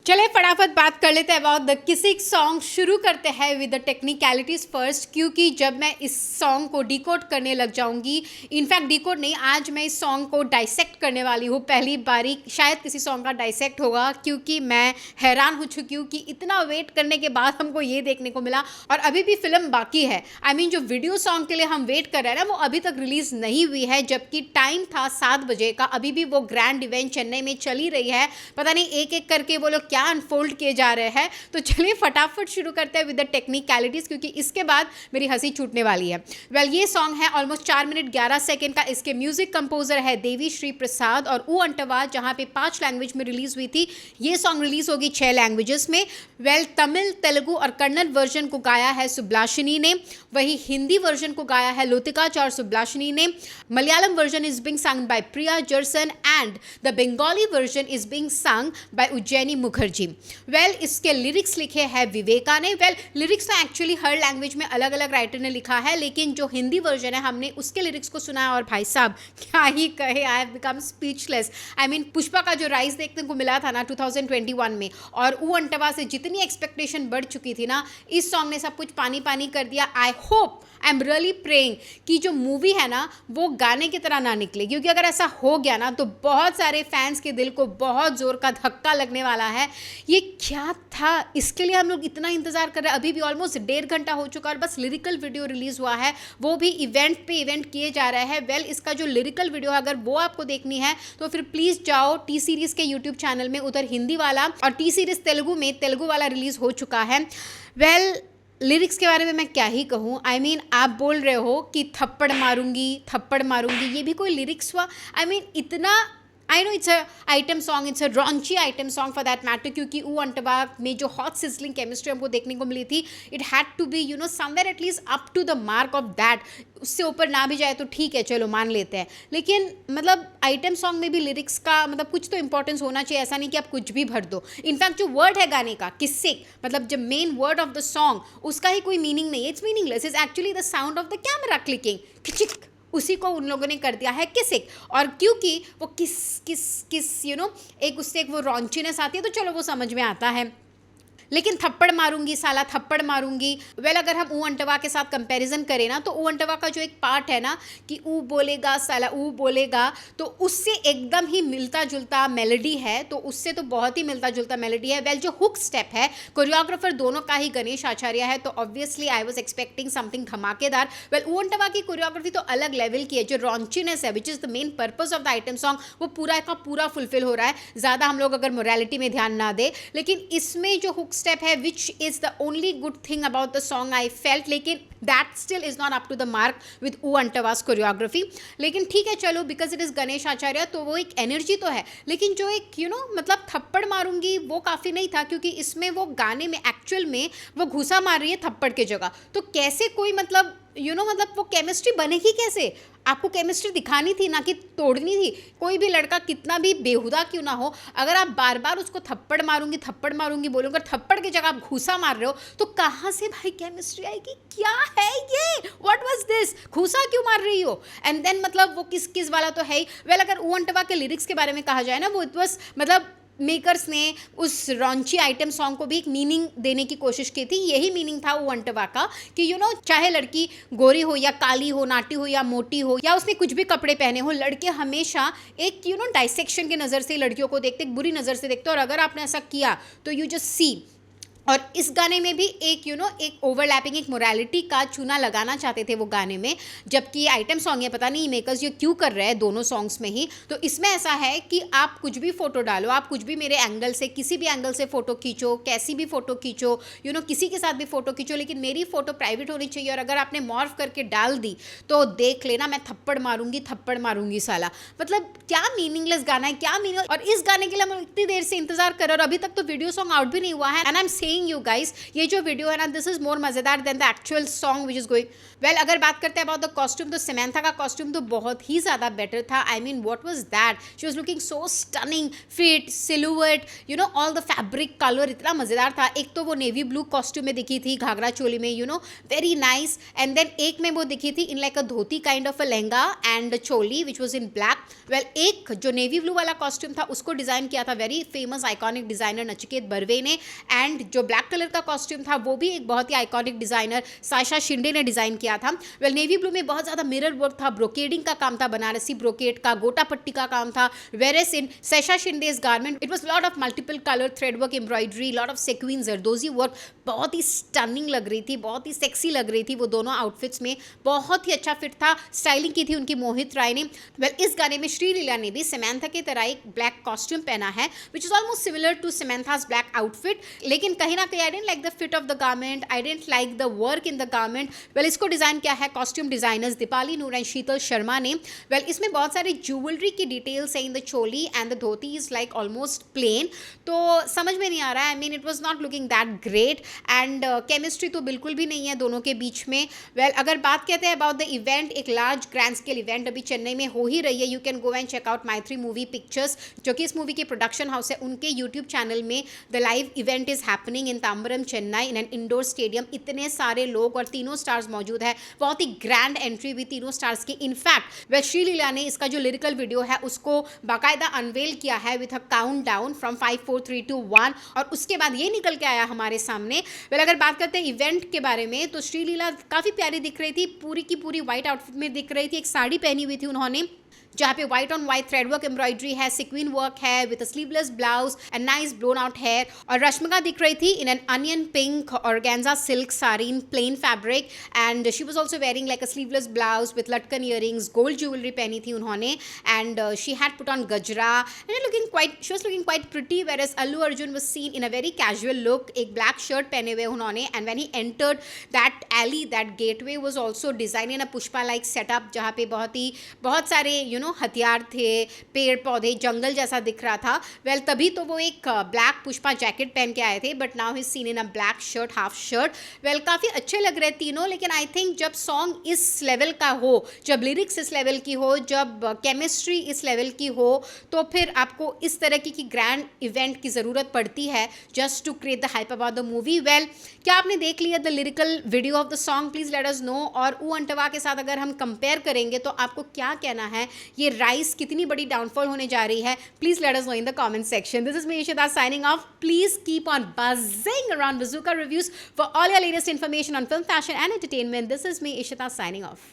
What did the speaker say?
चले फटाफट बात कर लेते हैं अबाउट द किसिक सॉन्ग। शुरू करते हैं विद द टेक्निकलिटीज फर्स्ट, क्योंकि जब मैं इस सॉन्ग को डिकोड करने लग जाऊंगी, इनफैक्ट डिकोड नहीं, आज मैं इस सॉन्ग को डाइसेक्ट करने वाली हूँ। पहली बारी शायद किसी सॉन्ग का डाइसेक्ट होगा, क्योंकि मैं हैरान हो चुकी हूँ कि इतना वेट करने के बाद हमको ये देखने को मिला और अभी भी फिल्म बाकी है। आई मीन जो वीडियो सॉन्ग के लिए हम वेट कर रहे हैं ना, वो अभी तक रिलीज नहीं हुई है, जबकि टाइम था 7 बजे का। अभी भी वो ग्रैंड इवेंट चेन्नई में चली रही है। पता नहीं एक एक करके वो लोग क्या अनफोल्ड किए जा रहे हैं। तो चलिए फटाफट शुरू करते हैं विद द टेक्निकलिटीज, क्योंकि इसके बाद मेरी हंसी छूटने वाली है। वेल, ये सॉन्ग है ऑलमोस्ट 4 मिनट 11 सेकेंड का। इसके म्यूजिक कंपोजर है देवी श्री प्रसाद और ऊ अंटवा, जहां पे 5 लैंग्वेज में रिलीज हुई थी। ये सॉन्ग रिलीज होगी 6 लैंग्वेजेस में। वेल, तमिल, तेलुगु और कन्नड़ वर्जन को गाया है सुब्लाशिनी ने, वही हिंदी वर्जन को गाया है लोतिका सुब्लाशिनी ने। Malayalam version is being sung by Priya Jerson and the Bengali version is being sung by Ujjaini Mukherjee. Well, इसके लिरिक्स लिखे हैं विवेका ने। वेल, लिरिक्स तो एक्चुअली हर लैंग्वेज में अलग अलग राइटर ने लिखा है, लेकिन जो हिंदी वर्जन है हमने उसके लिरिक्स को सुना है और भाई साहब क्या ही कहे, I have become speechless. I mean Pushpa का जो राइज देखने को मिला था ना 2021 में, और ऊ अंटवा से जितनी एक्सपेक्टेशन बढ़ चुकी थी ना, इस सॉन्ग ने सब कुछ पानी पानी कर दिया। I hope, I am really praying कि जो मूवी है ना वो गाने की तरह ना निकले, क्योंकि अगर ऐसा हो गया ना तो बहुत सारे फैंस के दिल को बहुत जोर का धक्का लगने वाला है। ये क्या था, इसके लिए हम लोग इतना इंतजार कर रहे हैं। अभी भी ऑलमोस्ट 1.5 घंटा हो चुका है और बस लिरिकल वीडियो रिलीज हुआ है, वो भी इवेंट पे इवेंट किए जा रहे हैं। वेल, इसका जो लिरिकल वीडियो है अगर वो आपको देखनी है तो फिर प्लीज जाओ टी सीरीज के यूट्यूब चैनल में, उधर हिंदी वाला और टी सीरीज तेलुगु में तेलुगु वाला रिलीज हो चुका है। वेल, लिरिक्स के बारे में मैं क्या ही कहूँ। आई मीन आप बोल रहे हो कि थप्पड़ मारूंगी, ये भी कोई लिरिक्स हुआ? आई मीन इतना, I know it's a item song, it's a raunchy item song for that matter, क्योंकि ऊ अंटवा में जो हॉट सिजलिंग केमिस्ट्री हमको देखने को मिली थी, it had to be somewhere at least up to the mark of that. उससे ऊपर ना भी जाए तो ठीक है, चलो मान लेते हैं, लेकिन मतलब आइटम सॉन्ग में भी लिरिक्स का मतलब कुछ तो इंपॉर्टेंस होना चाहिए। ऐसा नहीं कि आप कुछ भी भर दो। इनफैक्ट जो वर्ड है गाने का किस्सिक, मतलब जो main word of the song, उसका ही कोई मीनिंग नहीं है। It's meaningless, is actually the sound of the camera clicking, खिचिक, उसी को उन लोगों ने कर दिया है किसिक। और क्योंकि वो किस किस किस एक उससे एक वो रॉन्चीनेस आती है, तो चलो वो समझ में आता है। लेकिन थप्पड़ मारूंगी साला, थप्पड़ मारूंगी, वेल अगर हम ऊ अंटवा के साथ कंपैरिजन करें ना, तो ऊ अंटवा का जो एक पार्ट है ना कि ऊ बोलेगा साला, ऊ बोलेगा, तो उससे एकदम ही मिलता जुलता मेलोडी है, तो उससे तो बहुत ही मिलता जुलता मेलोडी है। वेल, जो हुक स्टेप है, कोरियोग्राफर दोनों का ही गणेश आचार्य है, तो obviously I was expecting something धमाकेदार। वेल, ऊ अंटवा की कोरियोग्राफी तो अलग लेवल की है। जो रॉन्चीनेस है which is the main purpose of the item song, वो पूरा का पूरा फुलफिल हो रहा है। ज़्यादा हम लोग अगर मोरालिटी में ध्यान ना दे, लेकिन इसमें जो हुक स्टेप है which is the only good thing about the song I felt, लेकिन that still is not up to the mark with ऊ अंटवा's choreography। लेकिन ठीक है, चलो because it is Ganesh Acharya, तो वो एक एनर्जी तो है, लेकिन जो एक मतलब थप्पड़ मारूंगी वो काफ़ी नहीं था, क्योंकि इसमें वो गाने में एक्चुअल में वो घुसा मार रही है थप्पड़ के जगह। तो कैसे कोई मतलब मतलब वो केमिस्ट्री बनेगी कैसे? आपको केमिस्ट्री दिखानी थी ना कि तोड़नी थी। कोई भी लड़का कितना भी बेहुदा क्यों ना हो, अगर आप बार बार उसको थप्पड़ मारूंगी बोलोगे, थप्पड़ की जगह आप घूसा मार रहे हो, तो कहाँ से भाई केमिस्ट्री आएगी? क्या है ये? What was this? घूसा क्यों मार रही हो? एंड देन मतलब वो किस किस वाला तो है ही। वेल, अगर ऊ अंटवा के लिरिक्स के बारे में कहा जाए ना, वो इट वाज मतलब मेकर्स ने उस रॉन्ची आइटम सॉन्ग को भी एक मीनिंग देने की कोशिश की थी। यही मीनिंग था ऊ अंटवा का कि चाहे लड़की गोरी हो या काली हो, नाटी हो या मोटी हो, या उसने कुछ भी कपड़े पहने हो, लड़के हमेशा एक डाइसेक्शन की नज़र से लड़कियों को देखते, एक बुरी नज़र से देखते, और अगर आपने ऐसा किया तो यू जस्ट सी। और इस गाने में भी एक एक ओवरलैपिंग, एक मोरालिटी का चूना लगाना चाहते थे वो गाने में, जबकि आइटम सॉन्ग है, पता नहीं मेकर्स ये क्यों कर रहे हैं दोनों सॉन्ग्स में ही। तो इसमें ऐसा है कि आप कुछ भी फोटो डालो, आप कुछ भी मेरे एंगल से, किसी भी एंगल से फोटो खींचो, कैसी भी फोटो खींचो, किसी के साथ भी फोटो खींचो, लेकिन मेरी फोटो प्राइवेट होनी चाहिए। और अगर आपने मॉर्फ करके डाल दी तो देख लेना, मैं थप्पड़ मारूंगी साला। मतलब क्या मीनिंगलेस गाना है, क्या मीनिंग। और इस गाने के लिए हम इतनी देर से इंतजार कर रहे हैं और अभी तक तो वीडियो सॉन्ग आउट भी नहीं हुआ है। And I am saying telling you guys, ये जो वीडियो है ना, दिस इज मोर मजेदार than the actual song which is going. Well, अगर बात करते हैं अबाउट द कॉस्ट्यूम, तो समंथा का कॉस्ट्यूम तो बहुत ही ज़्यादा बेटर था। I mean what was that, she was looking so stunning, fit, silhouette, you know, all the fabric colour इतना मज़ेदार था। एक तो वो नेवी ब्लू कॉस्ट्यूम में दिखी थी, घाघरा चोली में, you know, very nice. And then एक में वो दिखी थी in like a dhoti kind of a lehenga and choli which was in black. Well, एक जो नेवी ब्लू वाला कॉस्ट्यूम था उसको डिज़ाइन किया था very famous iconic designer Nachiket Barve ने, एंड जो ब्लैक कलर का कॉस्ट्यूम था वो भी एक बहुत ही आइकॉनिक डिज़ाइनर साशा शिंदे ने डिज़ाइन किया था। वेल, नेवी ब्लू में बहुत ज़्यादा मिरर वर्क था, ब्रोकेडिंग का काम था, बनारसी ब्रोकेड का, गोटा पट्टी का काम था। Whereas in Sasha Shinde's garment it was lot of multiple colour thread work, embroidery, lot of sequin, zardozi work, बहुत ही स्टनिंग लग रही थी, बहुत ही सेक्सी लग रही थी वो दोनों आउटफिट्स में, बहुत ही अच्छा फिट था। स्टाइलिंग की थी उनकी मोहित राय ने। वेल, इस गाने में श्रीलीला ने भी समंथा की तरह एक ब्लैक कॉस्ट्यूम पहना है which is almost similar to Samantha's black outfit, लेकिन कहीं ना कहीं I didn't like the fit of the garment, I didn't like the work in the garment. Well, इसको डिजाइन किया है costume designers Deepali Noor and Sheetal Sharma ने। वेल, इसमें बहुत सारे ज्वेलरी की डिटेल्स है in the choli and the dhoti is like almost plain, तो समझ में नहीं आ रहा है। I mean it was not looking that great and chemistry तो बिल्कुल भी नहीं है दोनों के बीच में। वेल, अगर बात कहते हैं अबाउट द इवेंट, एक लार्ज ग्रैंड स्केल इवेंट अभी चेन्नई में हो ही रही है। You can go and check out my 3 movie pictures, जो कि इस मूवी के प्रोडक्शन हाउस है, उनके यूट्यूब चैनल में the live event is happening in Tambaram Chennai in an indoor stadium. इतने सारे लोग और तीनों स्टार्स मौजूद है, बहुत ही ग्रैंड एंट्री भी तीनों स्टार्स की। इनफैक्ट वह श्रीलीला ने इसका जो लिरिकल वीडियो है उसको बाकायदा अनवेल किया है with a count down from 5 4 3 2 1, और उसके बाद ये निकल के आया हमारे सामने। वेल, अगर बात करते हैं इवेंट के बारे में, तो श्रीलीला काफ़ी प्यारी दिख रही थी, पूरी की पूरी व्हाइट आउटफिट में दिख रही थी, एक साड़ी पहनी हुई थी उन्होंने जहाँ पे white on white thread work embroidery है, सिक्विन वर्क है with sleeveless blouse and nice blown out hair. और रश्मिका दिख रही थी in an onion pink organza silk sari in plain fabric, and she was also wearing like a sleeveless blouse with latkan earrings, gold jewellery पहनी थी उन्होंने, and she had put on gajra and she was looking quite pretty, whereas Allu Arjun was scene in a very casual look, एक black shirt पहने हुए उन्होंने, and when he entered that alley, that gateway was also design in a Pushpa like setup, जहाँ पे बहुत सारे you know हथियार थे, पेड़ पौधे, जंगल जैसा दिख रहा था। वेल, तभी तो वो एक ब्लैक पुष्पा जैकेट पहन के आए थे, but now he scene in a black shirt, half shirt. Well, काफ़ी अच्छे लग रहे तीनों, लेकिन आई थिंक जब सॉन्ग इस लेवल का हो, जब लिरिक्स इस लेवल की हो, जब केमिस्ट्री इस लेवल की हो, तो फिर आपको इस तरह की ग्रैंड इवेंट की ज़रूरत पड़ती है just to create the hype about the movie. Well, क्या आपने देख लिया the lyrical video of the song? Please let us know. और ऊ अंटवा के साथ अगर हम कंपेयर करेंगे तो आपको क्या कहना है, ये राइस कितनी बड़ी डाउनफॉल होने जा रही है? Please let us no in the comment section. This is me Ishita signing off. Please keep on buzzing around Bazooka Reviews for all your latest information on film, fashion and entertainment. This is me Ishita signing off.